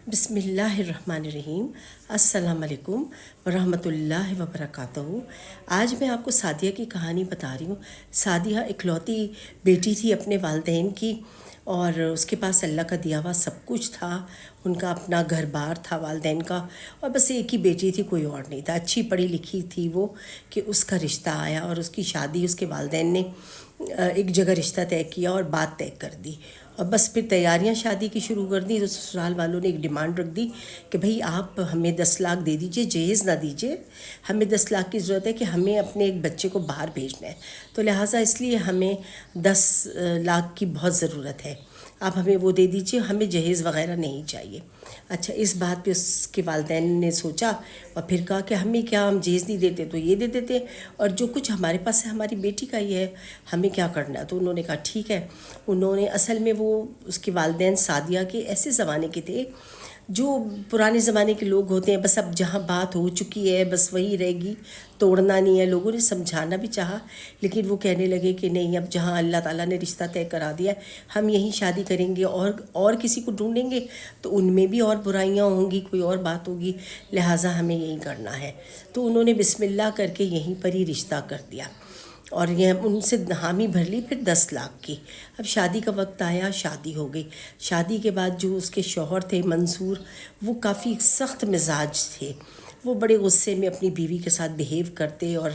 بسم اللہ الرحمن الرحیم۔ السلام علیکم ورحمۃ اللہ وبرکاتہ۔ آج میں آپ کو سعدیہ کی کہانی بتا رہی ہوں۔ سعدیہ اکلوتی بیٹی تھی اپنے والدین کی، اور اس کے پاس اللہ کا دیا ہوا سب کچھ تھا۔ ان کا اپنا گھر بار تھا والدین کا، اور بس ایک ہی بیٹی تھی، کوئی اور نہیں تھا۔ اچھی پڑھی لکھی تھی وہ کہ اس کا رشتہ آیا، اور اس کی شادی اس کے والدین نے ایک جگہ رشتہ طے کیا اور بات طے کر دی، اور بس پھر تیاریاں شادی کی شروع کر دی۔ تو سسرال والوں نے ایک ڈیمانڈ رکھ دی کہ بھئی آپ ہمیں 10 لاکھ دے دیجئے، جہیز نہ دیجئے، ہمیں 10 لاکھ کی ضرورت ہے کہ ہمیں اپنے ایک بچے کو باہر بھیجنا ہے، تو لہٰذا اس لیے ہمیں 10 لاکھ کی بہت ضرورت ہے، آپ ہمیں وہ دے دیجئے، ہمیں جہیز وغیرہ نہیں چاہیے۔ اچھا، اس بات پہ اس کے والدین نے سوچا اور پھر کہا کہ ہمیں کیا، ہم جہیز نہیں دیتے تو یہ دے دیتے، اور جو کچھ ہمارے پاس ہے ہماری بیٹی کا ہی ہے، ہمیں کیا کرنا ہے۔ تو انہوں نے کہا ٹھیک ہے۔ انہوں نے اصل میں وہ اس کے والدین سعدیہ کے ایسے زمانے کے تھے جو پرانے زمانے کے لوگ ہوتے ہیں، بس اب جہاں بات ہو چکی ہے بس وہی رہے گی، توڑنا نہیں ہے۔ لوگوں نے سمجھانا بھی چاہا، لیکن وہ کہنے لگے کہ نہیں، اب جہاں اللہ تعالیٰ نے رشتہ طے کرا دیا ہے ہم یہیں شادی کریں گے، اور کسی کو ڈھونڈیں گے تو ان میں بھی اور برائیاں ہوں گی، کوئی اور بات ہوگی، لہٰذا ہمیں یہیں کرنا ہے۔ تو انہوں نے بسم اللہ کر کے یہیں پر ہی رشتہ کر دیا، اور یہ ان سے حامی بھر لی پھر 10 لاکھ کی۔ اب شادی کا وقت آیا، شادی ہو گئی۔ شادی کے بعد جو اس کے شوہر تھے منصور، وہ کافی سخت مزاج تھے، وہ بڑے غصے میں اپنی بیوی کے ساتھ بیہیو کرتے، اور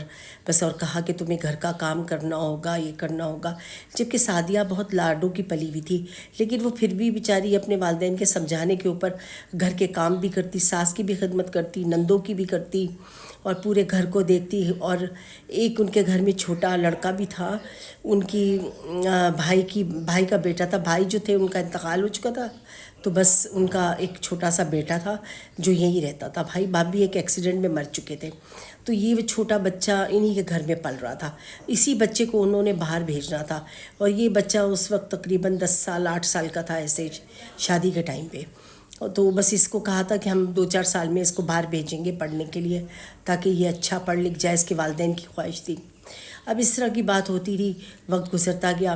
بس اور کہا کہ تمہیں گھر کا کام کرنا ہوگا، یہ کرنا ہوگا، جبکہ سعدیہ بہت لاڈوں کی پلی ہوئی تھی، لیکن وہ پھر بھی بیچاری اپنے والدین کے سمجھانے کے اوپر گھر کے کام بھی کرتی، ساس کی بھی خدمت کرتی، نندوں کی بھی کرتی، اور پورے گھر کو دیکھتی۔ اور ایک ان کے گھر میں چھوٹا لڑکا بھی تھا، ان کی بھائی کا بیٹا تھا، بھائی جو تھے ان کا انتقال ہو چکا تھا، تو بس ان کا ایک چھوٹا سا بیٹا تھا جو یہیں رہتا تھا۔ بھائی باپ بھی ایک ایکسیڈنٹ میں مر چکے تھے، تو یہ چھوٹا بچہ انہی کے گھر میں پل رہا تھا۔ اسی بچے کو انہوں نے باہر بھیجنا تھا، اور یہ بچہ اس وقت تقریباً 10 سال 8 سال کا تھا، ایسے شادی کے ٹائم پہ۔ تو بس اس کو کہا تھا کہ ہم 2 4 سال میں اس کو باہر بھیجیں گے پڑھنے کے لیے، تاکہ یہ اچھا پڑھ لکھ جائے، اس کے والدین کی خواہش تھی۔ اب اس طرح کی بات ہوتی رہی، وقت گزرتا گیا،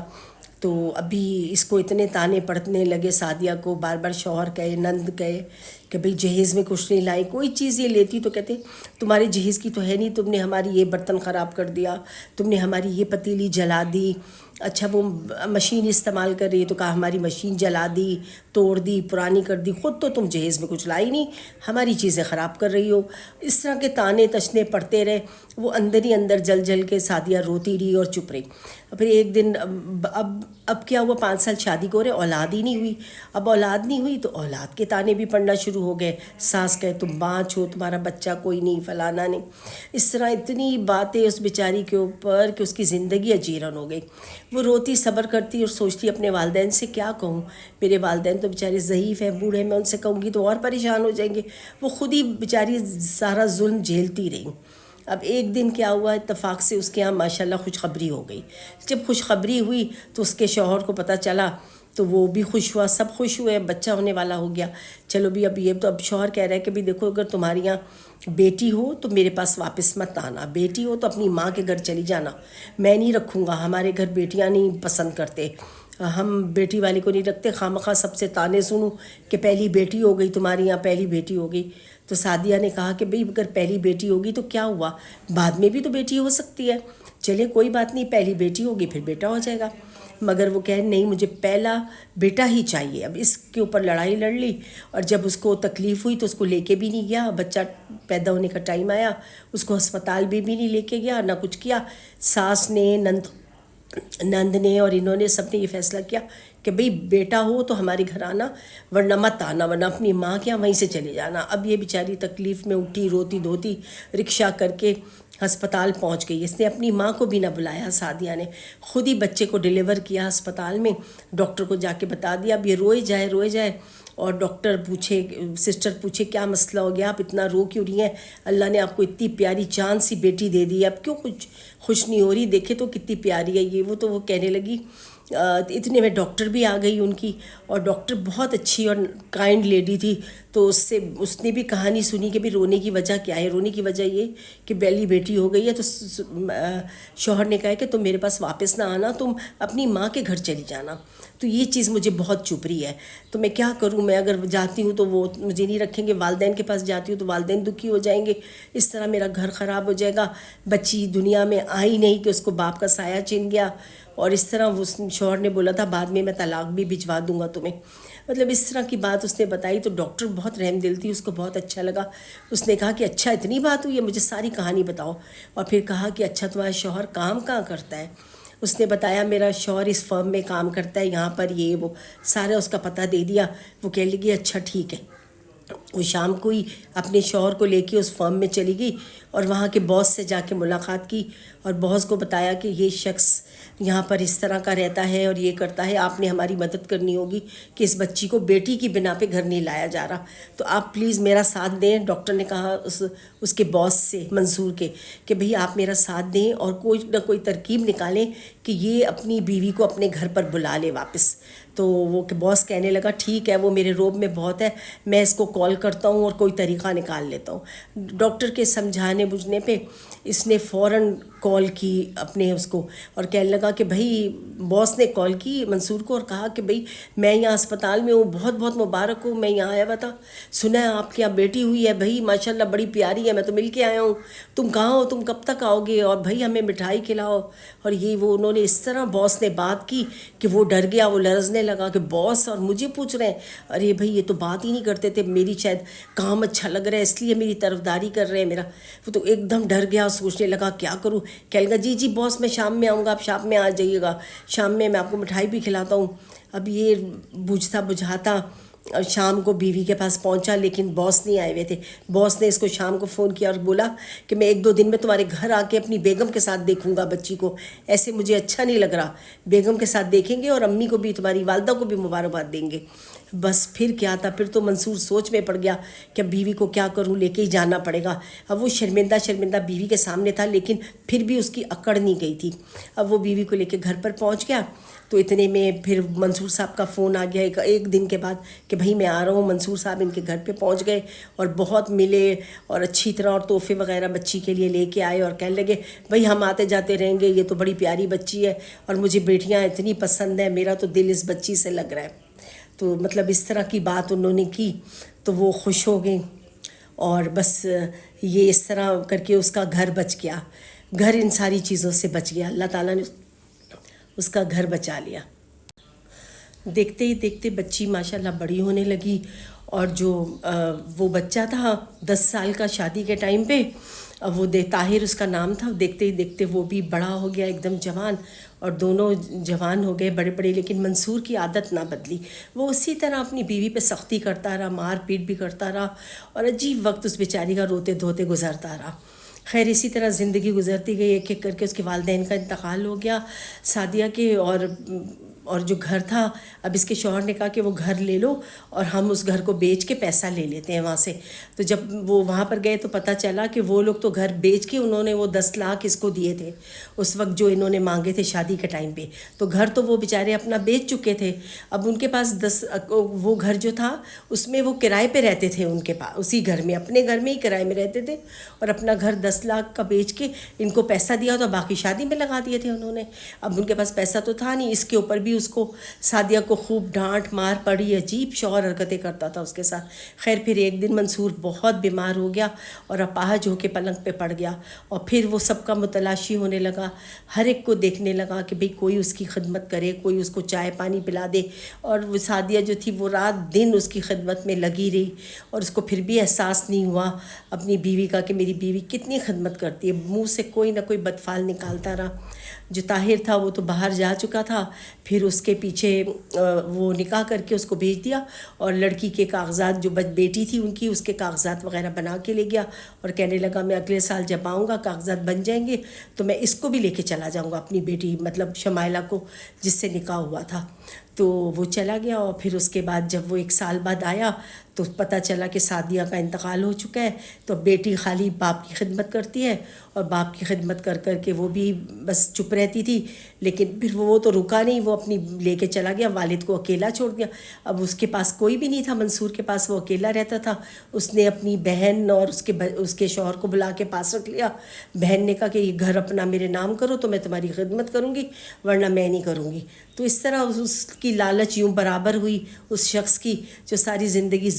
تو ابھی اس کو اتنے تانے پڑنے لگے سعدیہ کو، بار بار شوہر کہے، نند کہے کہ بھئی جہیز میں کچھ نہیں لائی، کوئی چیز یہ لیتی تو کہتے تمہارے جہیز کی تو ہے نہیں، تم نے ہماری یہ برتن خراب کر دیا، تم نے ہماری یہ پتیلی جلا دی۔ اچھا، وہ مشین استعمال کر رہی ہے تو کہا ہماری مشین جلا دی، توڑ دی، پرانی کر دی، خود تو تم جہیز میں کچھ لائی نہیں، ہماری چیزیں خراب کر رہی ہو۔ اس طرح کے تانے تشنے پڑتے رہے، وہ اندر ہی اندر جل جل کے سعدیہ روتی رہی اور چپ رہی۔ پھر ایک دن اب کیا ہوا، 5 سال شادی کو رہے، اولاد ہی نہیں ہوئی۔ اب اولاد نہیں ہوئی تو اولاد کے تانے بھی پڑنا شروع ہو گئے، ساس کہے تم بانچ ہو، تمہارا بچہ کوئی نہیں، فلانا نہیں۔ اس طرح اتنی باتیں اس بیچاری کے اوپر کہ اس کی زندگی اجیرن ہو گئی۔ وہ روتی، صبر کرتی اور سوچتی اپنے والدین سے کیا کہوں، میرے والدین تو بیچارے ضعیف ہیں، بوڑھے، میں ان سے کہوں گی تو اور پریشان ہو جائیں گے۔ وہ خود ہی بیچاری سارا ظلم جھیلتی رہی۔ اب ایک دن کیا ہوا، اتفاق سے اس کے ہاں ماشاءاللہ خوشخبری ہو گئی۔ جب خوشخبری ہوئی تو اس کے شوہر کو پتہ چلا تو وہ بھی خوش ہوا، سب خوش ہوئے، بچہ ہونے والا ہو گیا۔ چلو بھی اب شوہر کہہ رہا ہے کہ بھی دیکھو، اگر تمہاری یہاں بیٹی ہو تو میرے پاس واپس مت آنا، بیٹی ہو تو اپنی ماں کے گھر چلی جانا، میں نہیں رکھوں گا، ہمارے گھر بیٹیاں نہیں پسند کرتے، ہم بیٹی والی کو نہیں رکھتے، خواہ سب سے تانے سنوں کہ پہلی بیٹی ہو گئی تمہاری یہاں، پہلی بیٹی ہو گئی۔ تو سعدیہ نے کہا کہ بھئی اگر پہلی بیٹی ہوگی تو کیا ہوا، بعد میں بھی تو بیٹی ہو سکتی ہے، چلے کوئی بات نہیں، پہلی بیٹی ہوگی پھر بیٹا ہو جائے گا۔ مگر وہ کہے نہیں، مجھے پہلا بیٹا ہی چاہیے۔ اب اس کے اوپر لڑائی لڑ لی، اور جب اس کو تکلیف ہوئی تو اس کو لے کے بھی نہیں گیا، بچہ پیدا ہونے کا ٹائم آیا، اس کو ہسپتال بھی نہیں لے کے گیا، نہ کچھ کیا۔ ساس نے، نند نے اور انہوں نے سب نے یہ فیصلہ کیا کہ بھئی بیٹا ہو تو ہمارے گھر آنا، ورنہ مت آنا، ورنہ اپنی ماں کے یہاں وہیں سے چلے جانا۔ اب یہ بیچاری تکلیف میں اٹھی، روتی دھوتی رکشہ کر کے ہسپتال پہنچ گئی۔ اس نے اپنی ماں کو بھی نہ بلایا، سعدیہ نے خود ہی بچے کو ڈیلیور کیا ہسپتال میں، ڈاکٹر کو جا کے بتا دیا۔ اب یہ روئے جائے، اور سسٹر پوچھے کیا مسئلہ ہو گیا، آپ اتنا رو کیوں رہی ہیں، اللہ نے آپ کو اتنی پیاری چاند سی بیٹی دے دی، اب کیوں خوش نہیں ہو رہی، دیکھے تو کتنی پیاری ہے یہ وہ۔ تو وہ کہنے لگی اتنے میں ڈاکٹر بھی آ گئی ان کی، اور ڈاکٹر بہت اچھی اور کائنڈ لیڈی تھی، تو اس نے بھی کہانی سنی کہ بھی رونے کی وجہ کیا ہے. رونے کی وجہ یہ کہ پہلی بیٹی ہو گئی ہے، تو شوہر نے کہا کہ تم میرے پاس واپس نہ آنا، تم اپنی ماں کے گھر چلی جانا. تو یہ چیز مجھے بہت چبھ رہی ہے. تو میں کیا کروں، میں اگر جاتی ہوں تو وہ مجھے نہیں رکھیں گے، والدین کے پاس جاتی ہوں تو والدین دکھی ہو جائیں گے، اس طرح میرا گھر خراب ہو جائے گا. بچی دنیا میں آئی نہیں کہ اس کو باپ کا سایہ چھن گیا، اور اس طرح اس شوہر نے بولا تھا بعد میں طلاق بھی بھجوا دوں گا تمہیں. مطلب اس طرح کی بات اس نے بتائی. تو ڈاکٹر بہت رحم دل تھی، اس کو بہت اچھا لگا. اس نے کہا کہ اچھا اتنی بات ہوئی ہے، مجھے ساری کہانی بتاؤ. اور پھر کہا کہ اچھا تمہارا شوہر کام کہاں کرتا ہے؟ اس نے بتایا میرا شوہر اس فرم میں کام کرتا ہے، یہاں پر یہ وہ سارا اس کا پتہ دے دیا. وہ کہنے لگی اچھا ٹھیک ہے. وہ شام کو ہی اپنے شوہر کو لے کے اس فرم میں چلی گئی، اور وہاں کے باس سے جا کے ملاقات کی، اور باس کو بتایا کہ یہ شخص یہاں پر اس طرح کا رہتا ہے اور یہ کرتا ہے، آپ نے ہماری مدد کرنی ہوگی کہ اس بچی کو بیٹی کی بنا پہ گھر نہیں لایا جا رہا، تو آپ پلیز میرا ساتھ دیں. ڈاکٹر نے کہا اس کے باس سے، منصور کے، کہ بھئی آپ میرا ساتھ دیں اور کوئی نہ کوئی ترکیب نکالیں کہ یہ اپنی بیوی کو اپنے گھر پر بلا لے واپس. تو وہ باس کہنے لگا ٹھیک ہے، وہ میرے روب میں بہت ہے، میں اس کو کال کرتا ہوں اور کوئی طریقہ نکال لیتا ہوں. ڈاکٹر کے سمجھانے بجھنے پہ اس نے فوراً کال کی اپنے اس کو، اور کہنے لگا کہ بھئی باس نے کال کی منصور کو اور کہا کہ بھئی میں یہاں اسپتال میں ہوں، بہت بہت مبارک ہوں، میں یہاں آیا ہوا تھا، سنا ہے آپ کے یہاں بیٹی ہوئی ہے، بھئی ماشاءاللہ بڑی پیاری ہے، میں تو مل کے آیا ہوں، تم کہاں ہو، تم کب تک آؤ گے، اور بھئی ہمیں مٹھائی کھلاؤ. اور یہ وہ انہوں نے اس طرح باس نے بات کی کہ وہ ڈر گیا، وہ لرزنے لگا کہ باس اور مجھے پوچھ رہے ہیں، ارے بھئی یہ تو بات ہی نہیں کرتے تھے، میری شاید کام اچھا لگ رہا ہے اس لیے میری طرفداری کر رہے ہیں میرا. وہ تو ایک دم ڈر گیا، سوچنے لگا کیا کروں. کہنے لگا جی باس میں شام میں آؤں گا، آپ شام میں آ جائیے گا، شام میں آپ کو مٹھائی بھی کھلاتا ہوں. اب یہ بوجھتا بجھاتا شام کو بیوی کے پاس پہنچا، لیکن باس نہیں آئے ہوئے تھے. باس نے اس کو شام کو فون کیا اور بولا کہ میں 1-2 دن میں تمہارے گھر آ کے اپنی بیگم کے ساتھ دیکھوں گا بچی کو، ایسے مجھے اچھا نہیں لگ رہا. بیگم کے ساتھ دیکھیں گے اور امی کو بھی، تمہاری والدہ کو بھی مبارکباد دیں گے. بس پھر کیا تھا، پھر تو منصور سوچ میں پڑ گیا کہ اب بیوی کو کیا کروں، لے کے ہی جانا پڑے گا. اب وہ شرمندہ بیوی کے سامنے تھا، لیکن پھر بھی اس کی اکڑ نہیں گئی تھی. اب وہ بیوی کو لے کے گھر پر پہنچ گیا. تو اتنے میں پھر منصور صاحب کا فون آ گیا ایک دن کے بعد کہ بھائی میں آ رہا ہوں. منصور صاحب ان کے گھر پہ پہنچ گئے اور بہت ملے اور اچھی طرح، اور تحفے وغیرہ بچی کے لیے لے کے آئے، اور کہنے لگے بھائی ہم آتے جاتے رہیں گے، یہ تو بڑی پیاری بچی ہے اور مجھے بیٹیاں اتنی پسند ہیں، میرا تو دل اس بچی سے لگ رہا ہے. تو مطلب اس طرح کی بات انہوں نے کی تو وہ خوش ہو گئیں، اور بس یہ اس طرح کر کے اس کا گھر بچ گیا. گھر ان ساری چیزوں سے بچ گیا، اللہ تعالیٰ نے اس کا گھر بچا لیا. دیکھتے ہی دیکھتے بچی ماشاءاللہ بڑی ہونے لگی، اور جو وہ بچہ تھا 10 سال کا شادی کے ٹائم پہ، وہ طاہر اس کا نام تھا، دیکھتے ہی دیکھتے وہ بھی بڑا ہو گیا ایک دم جوان، اور دونوں جوان ہو گئے بڑے بڑے. لیکن منصور کی عادت نہ بدلی، وہ اسی طرح اپنی بیوی پہ سختی کرتا رہا، مار پیٹ بھی کرتا رہا، اور عجیب وقت اس بیچاری کا روتے دھوتے گزرتا رہا. خیر اسی طرح زندگی گزرتی گئی، ایک ایک کر کے اس کے والدین کا انتقال ہو گیا سعدیہ کے. اور جو گھر تھا، اب اس کے شوہر نے کہا کہ وہ گھر لے لو اور ہم اس گھر کو بیچ کے پیسہ لے لیتے ہیں وہاں سے. تو جب وہ وہاں پر گئے تو پتہ چلا کہ وہ لوگ تو گھر بیچ کے انہوں نے وہ 10 لاکھ اس کو دیے تھے اس وقت جو انہوں نے مانگے تھے شادی کے ٹائم پہ. تو گھر تو وہ بیچارے اپنا بیچ چکے تھے. اب ان کے پاس وہ گھر جو تھا اس میں وہ کرائے پہ رہتے تھے، ان کے پاس اسی گھر میں، اپنے گھر میں ہی کرائے میں رہتے تھے، اور اپنا گھر 10 لاکھ کا بیچ کے ان کو پیسہ دیا تو باقی شادی میں لگا دیے تھے انہوں نے. اب ان کے پاس پیسہ تو تھا نہیں، اس کے اوپر بھی اس کو سعدیہ کو خوب ڈانٹ مار پڑی، عجیب شوہر حرکتیں کرتا تھا اس کے ساتھ. خیر پھر ایک دن منصور بہت بیمار ہو گیا اور اپاہج ہو کے پلنگ پہ پڑ گیا، اور پھر وہ سب کا متلاشی ہونے لگا، ہر ایک کو دیکھنے لگا کہ بھئی کوئی اس کی خدمت کرے، کوئی اس کو چائے پانی پلا دے. اور وہ سعدیہ جو تھی وہ رات دن اس کی خدمت میں لگی رہی، اور اس کو پھر بھی احساس نہیں ہوا اپنی بیوی کا کہ میری بیوی کتنی خدمت کرتی ہے. منہ سے کوئی نہ کوئی بدفعل نکالتا رہا. جو طاہر تھا وہ تو باہر جا چکا تھا، پھر اس کے پیچھے وہ نکاح کر کے اس کو بھیج دیا، اور لڑکی کے کاغذات جو بیٹی تھی ان کی، اس کے کاغذات وغیرہ بنا کے لے گیا، اور کہنے لگا میں اگلے سال جب آؤں گا کاغذات بن جائیں گے تو میں اس کو بھی لے کے چلا جاؤں گا، اپنی بیٹی مطلب شمائلہ کو جس سے نکاح ہوا تھا. تو وہ چلا گیا، اور پھر اس کے بعد جب وہ 1 سال بعد آیا تو پتہ چلا کہ سعدیہ کا انتقال ہو چکا ہے. تو بیٹی خالی باپ کی خدمت کرتی ہے، اور باپ کی خدمت کر کر کے وہ بھی بس چپ رہتی تھی. لیکن پھر وہ تو رکا نہیں، وہ اپنی لے کے چلا گیا، والد کو اکیلا چھوڑ دیا. اب اس کے پاس کوئی بھی نہیں تھا، منصور کے پاس وہ اکیلا رہتا تھا. اس نے اپنی بہن اور اس کے شوہر کو بلا کے پاس رکھ لیا. بہن نے کہا کہ یہ گھر اپنا میرے نام کرو تو میں تمہاری خدمت کروں گی، ورنہ میں نہیں کروں گی. تو اس طرح اس کی لالچ یوں برابر ہوئی اس شخص کی جو ساری زندگی